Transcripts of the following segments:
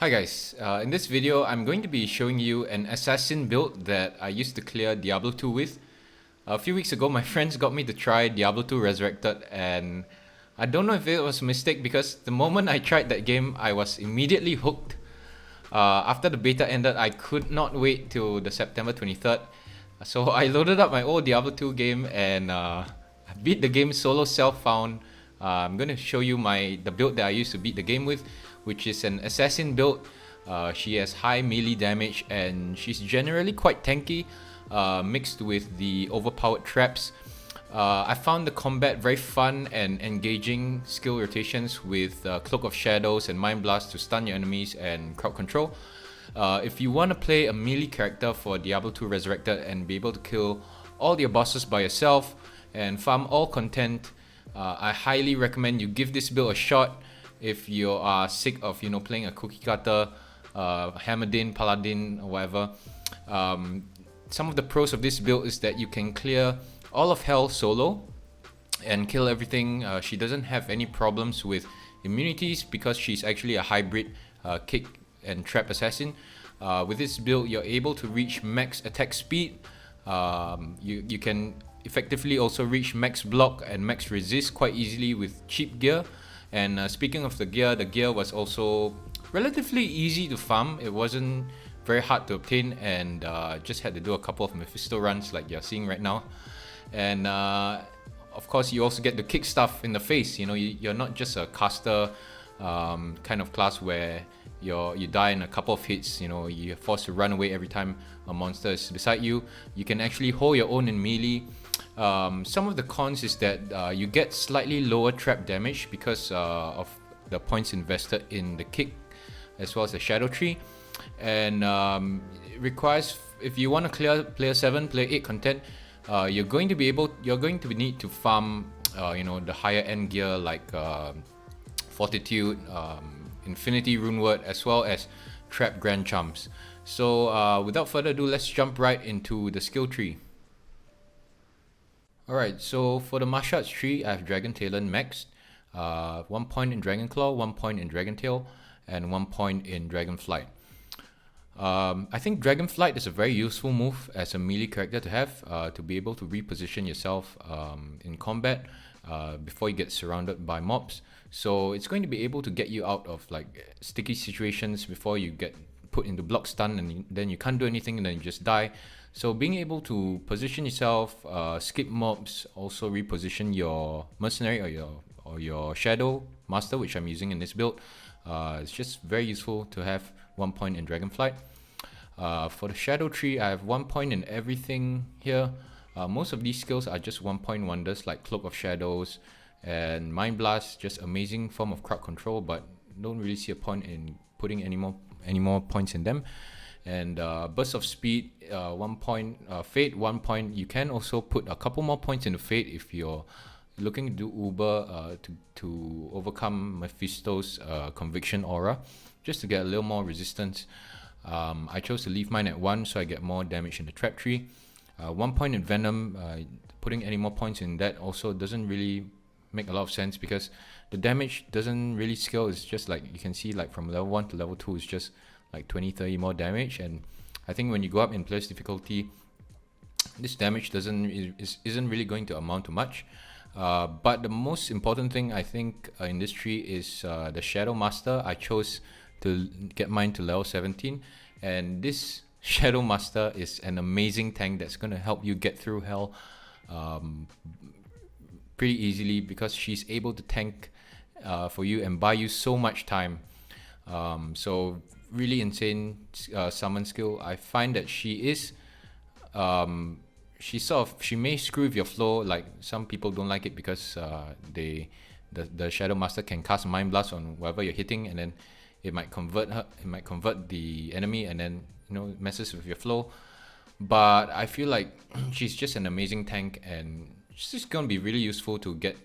Hi guys, in this video I'm going to be showing you an assassin build that I used to clear Diablo 2 with. A few weeks ago my friends got me to try Diablo 2 Resurrected, and I don't know if it was a mistake because the moment I tried that game I was immediately hooked. After the beta ended, I could not wait till the September 23rd. So I loaded up my old Diablo 2 game and I beat the game solo self-found. I'm going to show you the build that I used to beat the game with, which is an assassin build. She has high melee damage and she's generally quite tanky, mixed with the overpowered traps. I found the combat very fun and engaging skill rotations with Cloak of Shadows and Mind Blast to stun your enemies and crowd control. If you want to play a melee character for Diablo 2 Resurrected and be able to kill all your bosses by yourself and farm all content, I highly recommend you give this build a shot. If you are sick of playing a cookie cutter, Hammerdin, Paladin, or whatever. Some of the pros of this build is that you can clear all of hell solo and kill everything. She doesn't have any problems with immunities because she's actually a hybrid kick and trap assassin. With this build, you're able to reach max attack speed. You can effectively also reach max block and max resist quite easily with cheap gear. And speaking of the gear was also relatively easy to farm. It wasn't very hard to obtain, and just had to do a couple of Mephisto runs like you're seeing right now. And of course, you also get to kick stuff in the face. You're not just a caster kind of class where you die in a couple of hits. You're forced to run away every time a monster is beside you. You can actually hold your own in melee. Some of the cons is that you get slightly lower trap damage because of the points invested in the kick as well as the shadow tree, and it requires, if you want to clear player 7, player 8 content, you're going to need to farm the higher end gear like Fortitude, Infinity Runeword, as well as Trap Grand Charms. So without further ado, let's jump right into the skill tree. Alright, so for the martial arts tree, I have Dragon Talon maxed, 1 point in Dragon Claw, 1 point in Dragon Tail, and 1 point in Dragon Flight. I think Dragon Flight is a very useful move as a melee character to have, to be able to reposition yourself in combat before you get surrounded by mobs. So it's going to be able to get you out of like sticky situations before you get put into block stun, and then you can't do anything and then you just die. So being able to position yourself, skip mobs, also reposition your mercenary or your shadow master, which I'm using in this build, it's just very useful to have 1 point in Dragonflight. For the shadow tree, I have 1 point in everything here. Most of these skills are just 1 point wonders like Cloak of Shadows and Mind Blast, just amazing form of crowd control, but don't really see a point in putting any more points in them. And Burst of Speed, 1 point. Fate, 1 point. You can also put a couple more points into Fate if you're looking to do Uber to overcome Mephisto's Conviction Aura, just to get a little more resistance. I chose to leave mine at 1 so I get more damage in the trap tree. 1 point in Venom, putting any more points in that also doesn't really make a lot of sense because the damage doesn't really scale. It's just like you can see, like from level 1 to level 2 is just like 20-30 more damage, and I think when you go up in player's difficulty, this damage isn't really going to amount to much. But the most important thing I think in this tree is the Shadow Master. I chose to get mine to level 17, and this Shadow Master is an amazing tank that's going to help you get through hell pretty easily because she's able to tank for you and buy you so much time. So really insane summon skill. I find that she is she may screw with your flow. Like some people don't like it because the Shadow Master can cast Mind Blast on whatever you're hitting, and then it might convert the enemy, and then messes with your flow. But I feel like she's just an amazing tank, and she's just gonna be really useful to get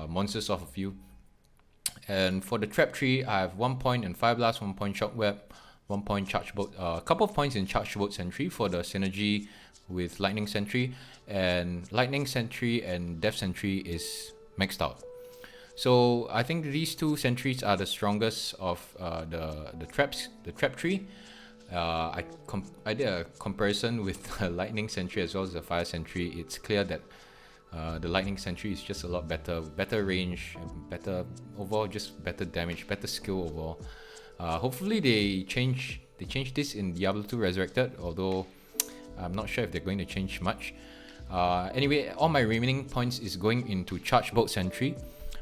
monsters off of you. And for the trap tree, I have 1 point in Fire Blast, 1 point Shockweb, 1 point Charge Bolt, a couple of points in Charge Bolt Sentry for the synergy with Lightning Sentry, and Lightning Sentry and Death Sentry is maxed out. So I think these two sentries are the strongest of the trap tree. I did a comparison with the lightning sentry as well as the fire sentry. It's clear that the lightning sentry is just a lot better range, better overall, just better damage, better skill overall. Hopefully they change this in Diablo 2 Resurrected, although I'm not sure if they're going to change much. Anyway, all my remaining points is going into charge bolt sentry.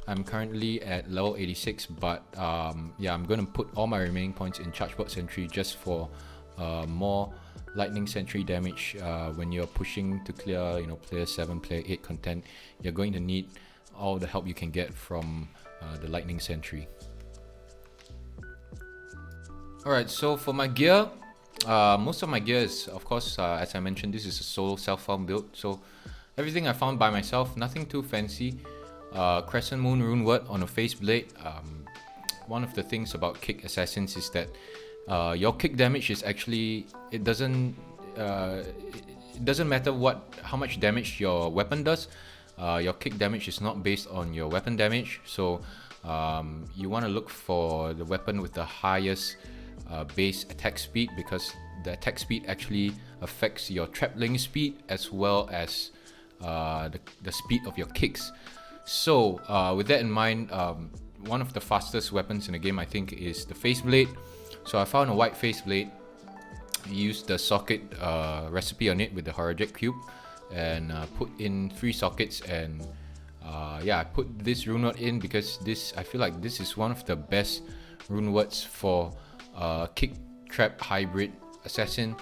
I'm currently at level 86, but yeah, I'm going to put all my remaining points in charge bolt sentry just for more lightning sentry damage. When you're pushing to clear, player 7, player 8 content, you're going to need all the help you can get from the lightning sentry. Alright, so for my gear, most of my gear is, of course, as I mentioned, this is a solo self-found build, so everything I found by myself, nothing too fancy. Crescent Moon Rune Word on a face blade. One of the things about kick assassins is that your kick damage is actually, it doesn't matter how much damage your weapon does. Your kick damage is not based on your weapon damage, so you want to look for the weapon with the highest base attack speed, because the attack speed actually affects your trapling speed as well as the speed of your kicks. So with that in mind, one of the fastest weapons in the game I think is the face blade. So I found a white face blade, used the socket recipe on it with the Horajek cube, and put in 3 sockets, and yeah, I put this rune word in because I feel like this is one of the best rune words for kick trap hybrid assassin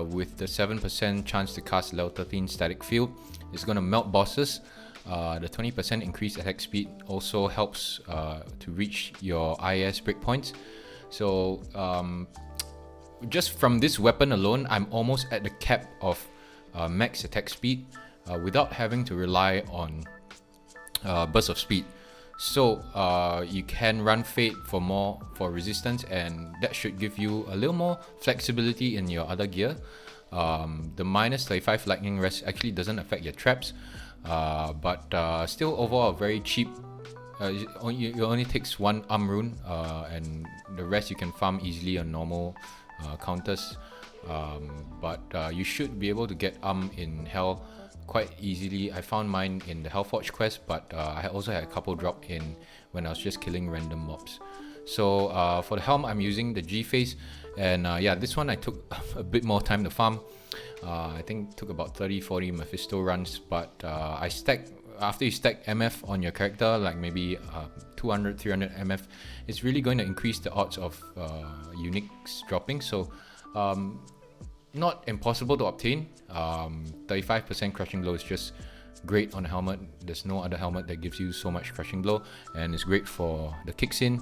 with the 7% chance to cast level 13 static field. It's going to melt bosses. The 20% increased attack speed also helps to reach your IS breakpoints. So just from this weapon alone, I'm almost at the cap of max attack speed without having to rely on burst of speed. So you can run Fade for resistance, and that should give you a little more flexibility in your other gear. The minus 35 lightning rest actually doesn't affect your traps, but still overall very cheap. It only takes 1 rune, and the rest you can farm easily on normal counters. But you should be able to get in Hell quite easily. I found mine in the Hellforge quest, but I also had a couple drop in when I was just killing random mobs. So for the helm, I'm using the G-Phase, and yeah, this one I took a bit more time to farm. I think it took about 30-40 Mephisto runs, but I stacked. After you stack MF on your character, like maybe 200-300 MF, it's really going to increase the odds of uniques dropping. So not impossible to obtain. 35% crushing blow is just great on a helmet. There's no other helmet that gives you so much crushing blow, and it's great for the kicks in.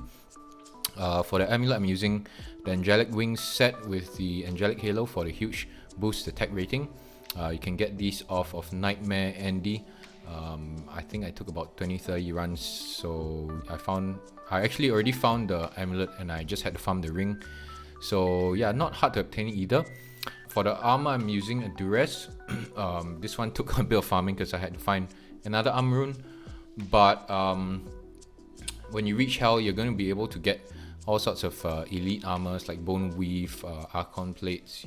For the amulet, I'm using the Angelic Wings set with the Angelic Halo for the huge boost attack rating. You can get these off of Nightmare Andy. I think I took about 20-30 runs, so I actually already found the amulet, and I just had to farm the ring. So yeah, not hard to obtain either. For the armor, I'm using a Duress. This one took a bit of farming because I had to find another rune. But when you reach Hell, you're going to be able to get all sorts of elite armors like Bone Weave, Archon Plates,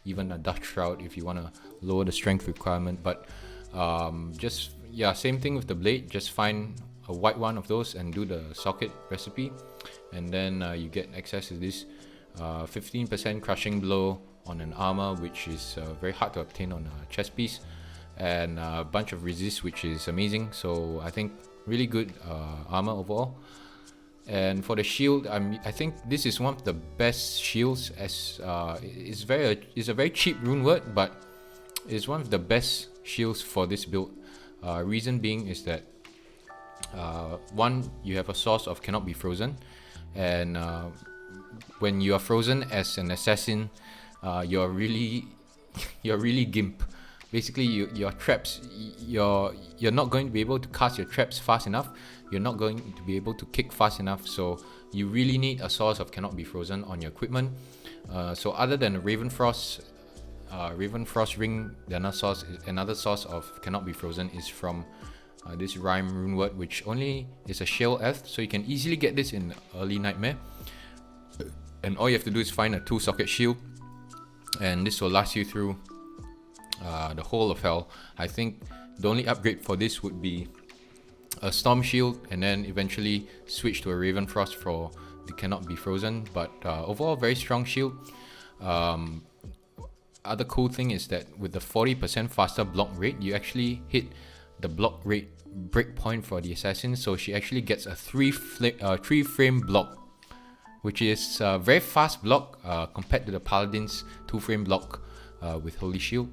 even a Dust Shroud if you want to lower the strength requirement. But just, yeah, same thing with the blade. Just find a white one of those and do the socket recipe, and then you get access to this 15% crushing blow on an armor, which is very hard to obtain on a chest piece, and a bunch of resist, which is amazing. So I think really good armor overall. And for the shield, I think this is one of the best shields, as it's a very cheap rune word, but it's one of the best shields for this build. Reason being is that one, you have a source of cannot be frozen, and when you are frozen as an assassin, you're really gimp. Basically, your traps, you're not going to be able to cast your traps fast enough. You're not going to be able to kick fast enough. So you really need a source of cannot be frozen on your equipment. So other than Ravenfrost ring, another source of cannot be frozen is from this Rhyme rune word, which only is a shell F, so you can easily get this in early Nightmare. And all you have to do is find a 2-socket shield, and this will last you through the whole of hell. I think the only upgrade for this would be a Storm Shield, and then eventually switch to a Raven Frost for the Cannot Be Frozen. But overall, very strong shield. Other cool thing is that with the 40% faster block rate, you actually hit the block rate breakpoint for the assassin, so she actually gets a 3-frame block, which is a very fast block compared to the paladins 2-frame block with Holy Shield.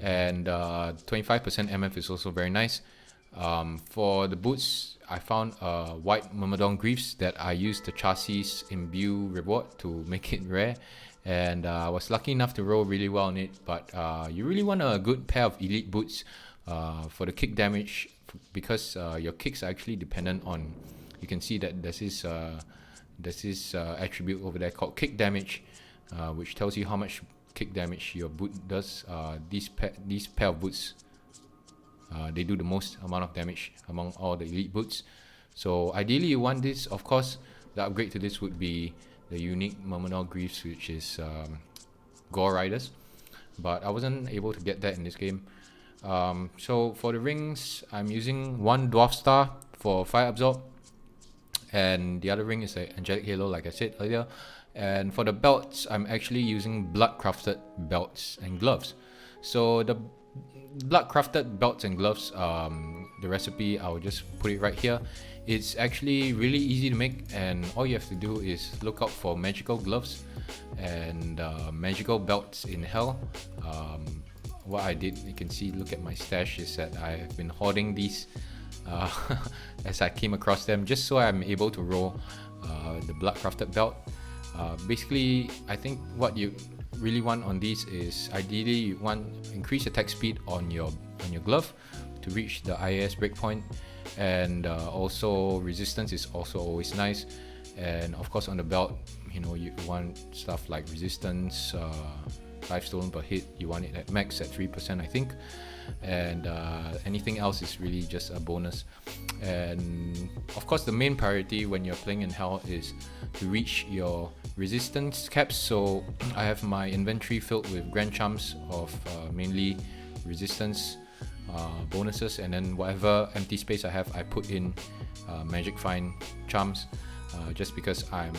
And 25% MF is also very nice. For the boots, I found white Myrmidon Greaves that I used the chassis imbue reward to make it rare, and I was lucky enough to roll really well on it. But you really want a good pair of elite boots for the kick damage, because your kicks are actually dependent on, you can see that there's this attribute over there called kick damage, which tells you how much kick damage your boot does. These pair of boots, they do the most amount of damage among all the elite boots. So ideally you want this. Of course, the upgrade to this would be the unique Myrmidon Greaves, which is Gore Riders, but I wasn't able to get that in this game. So for the rings, I'm using one Dwarf Star for Fire Absorb, and the other ring is the Angelic Halo, like I said earlier. And for the belts, I'm actually using blood crafted belts and gloves. So the blood crafted belts and gloves, the recipe, I'll just put it right here. It's actually really easy to make, and all you have to do is look out for magical gloves and magical belts in hell. What I did, you can see, look at my stash, is that I've been hoarding these as I came across them, just so I'm able to roll the blood crafted belt. Basically, I think what you really want on these is, ideally you want increased attack speed on your glove to reach the IAS breakpoint, and also resistance is also always nice. And of course on the belt, you know, you want stuff like resistance, 5 stolen per hit, you want it at max at 3%, I think. And anything else is really just a bonus. And of course the main priority when you're playing in hell is to reach your resistance caps. So I have my inventory filled with grand charms of mainly resistance bonuses, and then whatever empty space I have, I put in magic find charms, just because I'm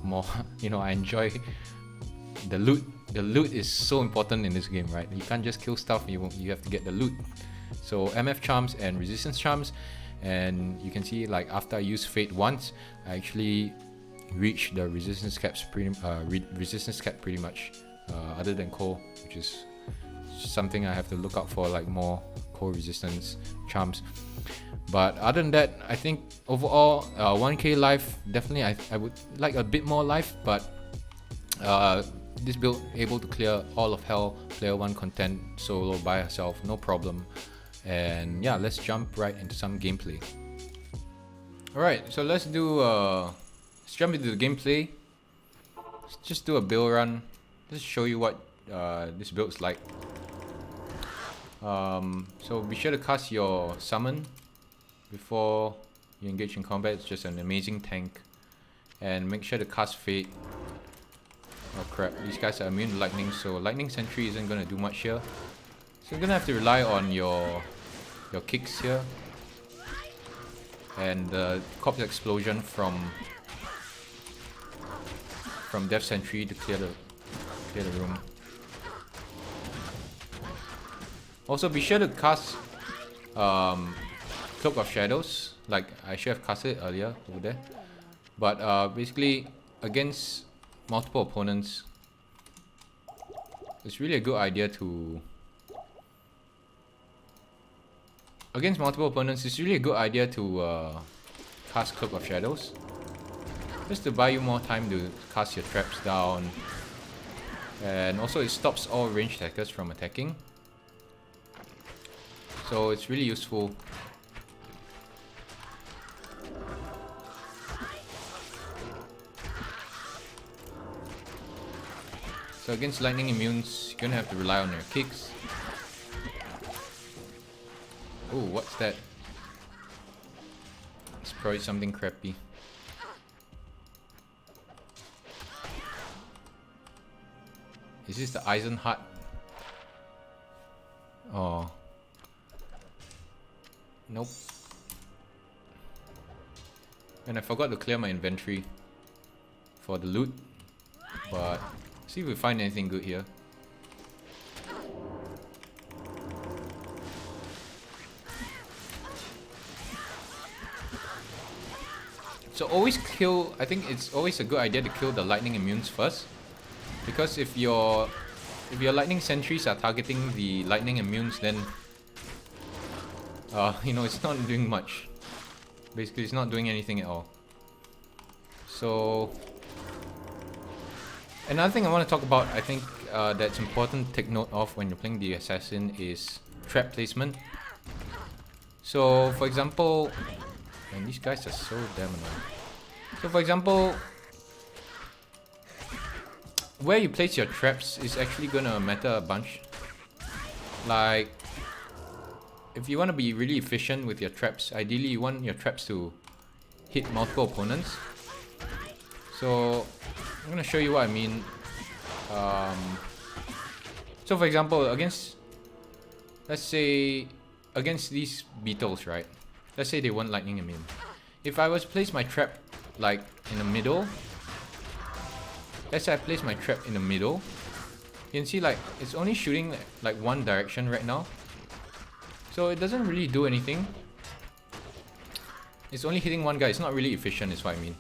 more I enjoy the loot. The loot is so important in this game, right? You can't just kill stuff, you have to get the loot. So MF charms and resistance charms, and you can see, like, after I use Fate once, I actually reach the resistance cap pretty much, other than Core, which is something I have to look out for, like more Core resistance charms. But other than that, I think overall 1k life, definitely I would like a bit more life, but this build able to clear all of hell player 1 content solo by herself, no problem. And yeah, let's jump right into some gameplay. Alright, so let's jump into the gameplay. Let's just do a build run. Let's show you what this build's like. So be sure to cast your summon before you engage in combat. It's just an amazing tank. And make sure to cast Fate. Oh crap, these guys are immune to lightning, so lightning sentry isn't gonna do much here. So you're gonna have to rely on your kicks here, and the corpse explosion from Death Sentry to clear the room. Also be sure to cast Cloak of Shadows, like I should have casted it earlier over there. But basically against multiple opponents, it's really a good idea to cast Cloak of Shadows, just to buy you more time to cast your traps down, and also it stops all ranged attackers from attacking, so it's really useful. So against lightning immunes, you're gonna have to rely on your kicks. Oh, what's that? Probably something crappy. Is this the Eisen Heart? Oh. Nope. And I forgot to clear my inventory for the loot. But see if we find anything good here. So always kill, I think it's always a good idea to kill the lightning immunes first. Because if your lightning sentries are targeting the lightning immunes, then you know, it's not doing much. Basically, it's not doing anything at all. So another thing I want to talk about, I think that's important to take note of when you're playing the assassin, is trap placement. So for example, and these guys are so damn annoying. So for example, where you place your traps is actually gonna matter a bunch. Like, if you want to be really efficient with your traps, ideally you want your traps to hit multiple opponents. So I'm gonna show you what I mean. So for example, let's say against these beetles, right? Let's say they want lightning immune. If I was to place my trap like in the middle, let's say I place my trap in the middle, you can see like it's only shooting like one direction right now. So it doesn't really do anything. It's only hitting one guy. It's not really efficient is what I mean.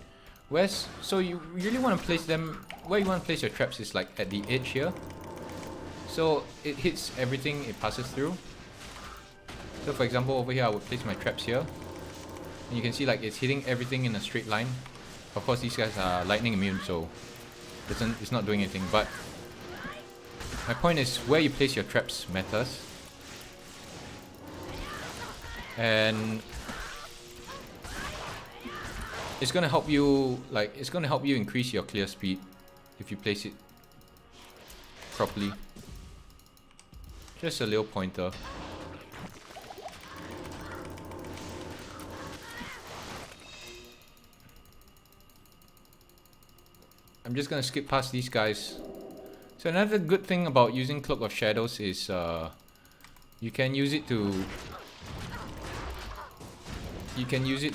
Whereas, so you really want to place them, where you want to place your traps is like at the edge here. So it hits everything it passes through. So for example, over here I would place my traps here. And you can see like it's hitting everything in a straight line. Of course these guys are lightning immune, so it's not doing anything. But my point is where you place your traps matters. And it's gonna help you, like, it's gonna help you increase your clear speed if you place it properly. Just a little pointer. I'm just gonna skip past these guys. So another good thing about using Cloak of Shadows is you can use it to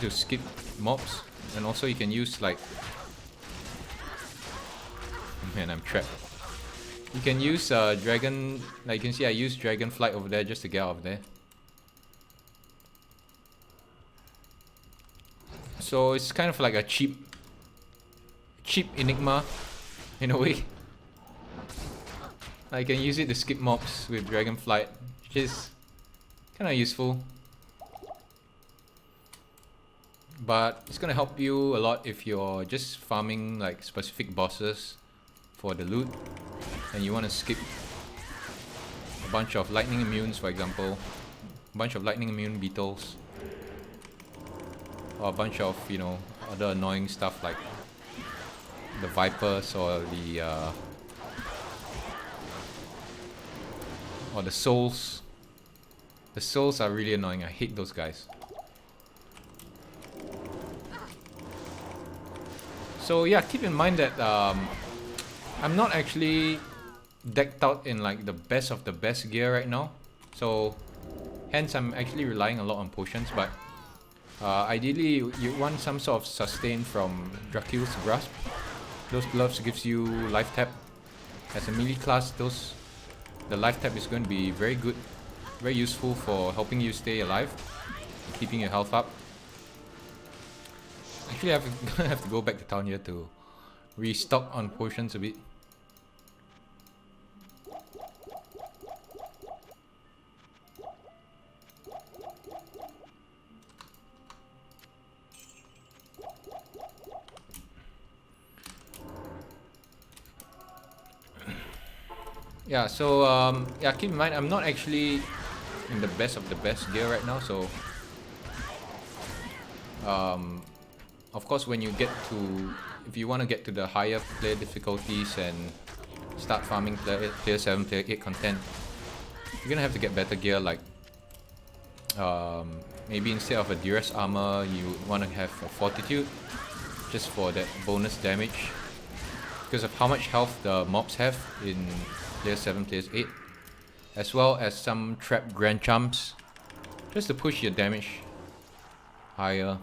skip mobs, and also you can use like, man, I'm trapped. You can use dragon, like you can see I use dragon flight over there just to get out of there. So it's kind of like a cheap enigma in a way. I can use it to skip mobs with dragon flight, which is kind of useful. But it's gonna help you a lot if you're just farming like specific bosses for the loot and you want to skip a bunch of lightning immunes, for example, a bunch of lightning immune beetles, or a bunch of, you know, other annoying stuff like the vipers or the souls. The souls are really annoying. I hate those guys. So yeah, keep in mind that I'm not actually decked out in like the best of the best gear right now. So hence I'm actually relying a lot on potions, but ideally you want some sort of sustain from Dracul's Grasp. Those gloves gives you life tap. As a melee class, the life tap is going to be very good, very useful for helping you stay alive, keeping your health up. Actually, I'm gonna have to go back to town here to restock on potions a bit. Yeah, so yeah, keep in mind I'm not actually in the best of the best gear right now, so of course when you get to, if you want to get to the higher player difficulties and start farming player 7, player 8 content, you're gonna have to get better gear like maybe instead of a duress armor, you want to have a fortitude, just for that bonus damage, because of how much health the mobs have in player 7, player 8, as well as some trap grand charms, just to push your damage higher.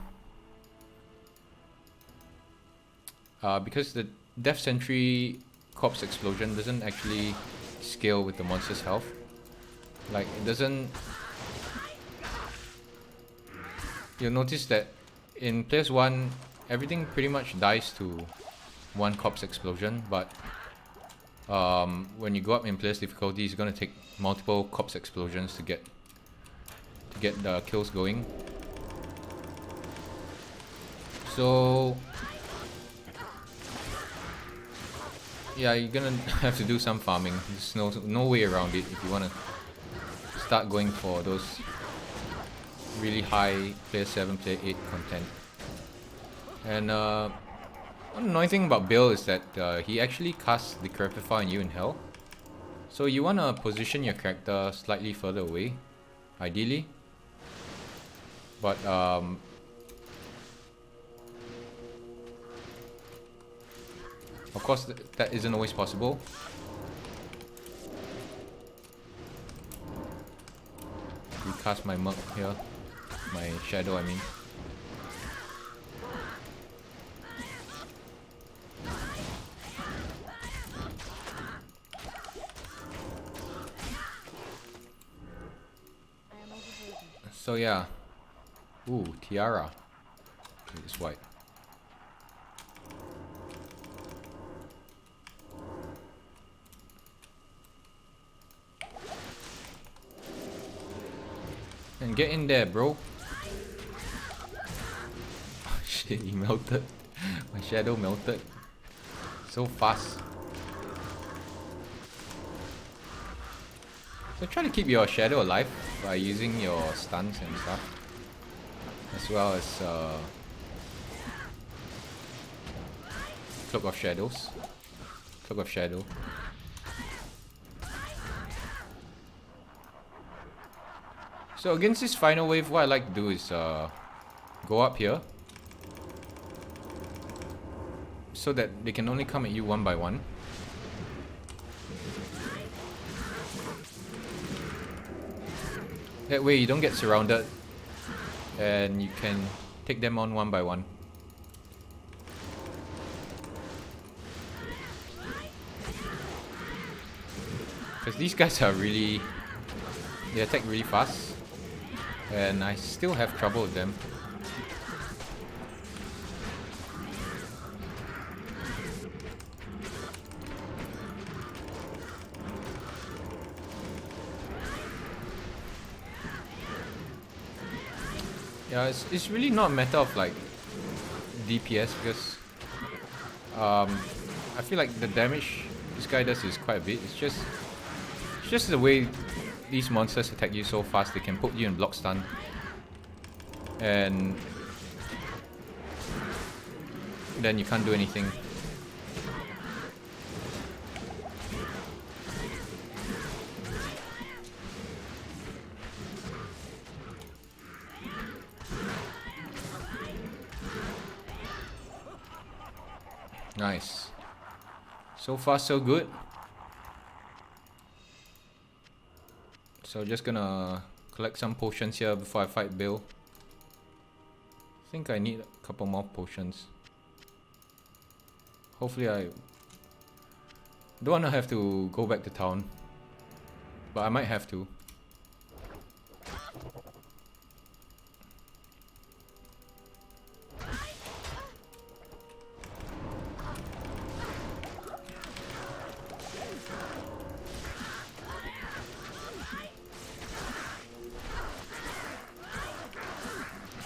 Because the Death Sentry Corpse Explosion doesn't actually scale with the monster's health. Like, it doesn't... You'll notice that in Players 1, everything pretty much dies to one Corpse Explosion, but when you go up in Players difficulty, it's gonna take multiple Corpse Explosions to get the kills going. So... yeah, you're gonna have to do some farming. There's no way around it if you wanna start going for those really high player 7, player 8 content. And one annoying thing about Bill is that he actually casts Decrepify on you in Hell. So you wanna position your character slightly further away, ideally. But of course, that isn't always possible. Recast my Merc here. My Shadow, I mean. So yeah. Ooh, Tiara. It's white. And get in there, bro. Oh, shit, he melted. My shadow melted. So fast. So try to keep your shadow alive by using your stuns and stuff. As well as Cloak of Shadows. Cloak of Shadow. So against this final wave, what I like to do is go up here, so that they can only come at you one by one. That way you don't get surrounded and you can take them on one by one. Because these guys are really... they attack really fast. And I still have trouble with them. Yeah, it's really not a matter of like DPS, because I feel like the damage this guy does is quite a bit. It's just the way these monsters attack you so fast. They can put you in block stun, and then you can't do anything. Nice. So far so good. So just gonna collect some potions here before I fight Bill. I think I need a couple more potions. Hopefully I don't wanna have to go back to town, but I might have to.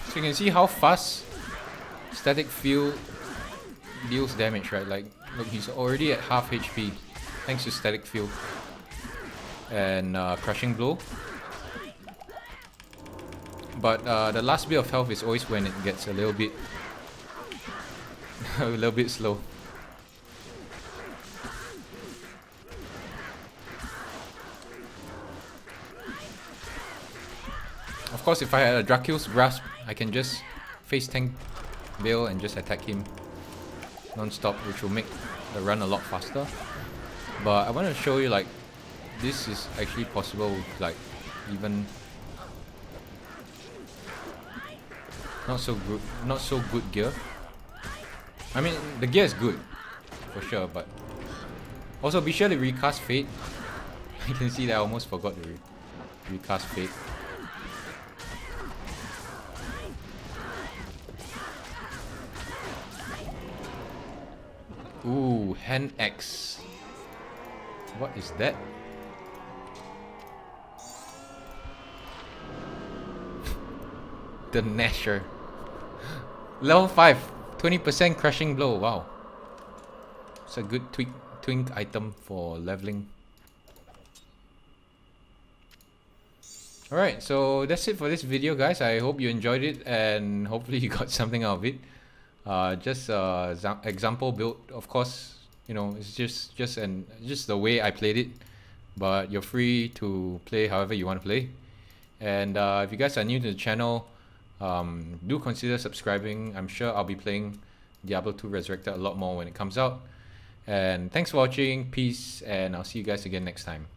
So you can see how fast Static Field deals damage, right? Like, look, he's already at half HP thanks to Static Field and Crushing Blow. But the last bit of health is always when it gets a little bit a little bit slow. Of course, if I had a Dracula's Grasp, I can just face tank Bale and just attack him non-stop, which will make the run a lot faster. But I want to show you, like, this is actually possible with, like, even not so good gear. I mean, the gear is good for sure, but also be sure to recast Fate. You can see that I almost forgot to recast Fate. Ooh, Hand Axe. What is that? The Nasher. Level 5, 20% crushing blow. Wow. It's a good twink item for leveling. Alright, so that's it for this video, guys. I hope you enjoyed it and hopefully you got something out of it. Just example build, of course. You know, it's just the way I played it. But you're free to play however you want to play. And if you guys are new to the channel, do consider subscribing. I'm sure I'll be playing Diablo 2 Resurrected a lot more when it comes out. And thanks for watching, peace, and I'll see you guys again next time.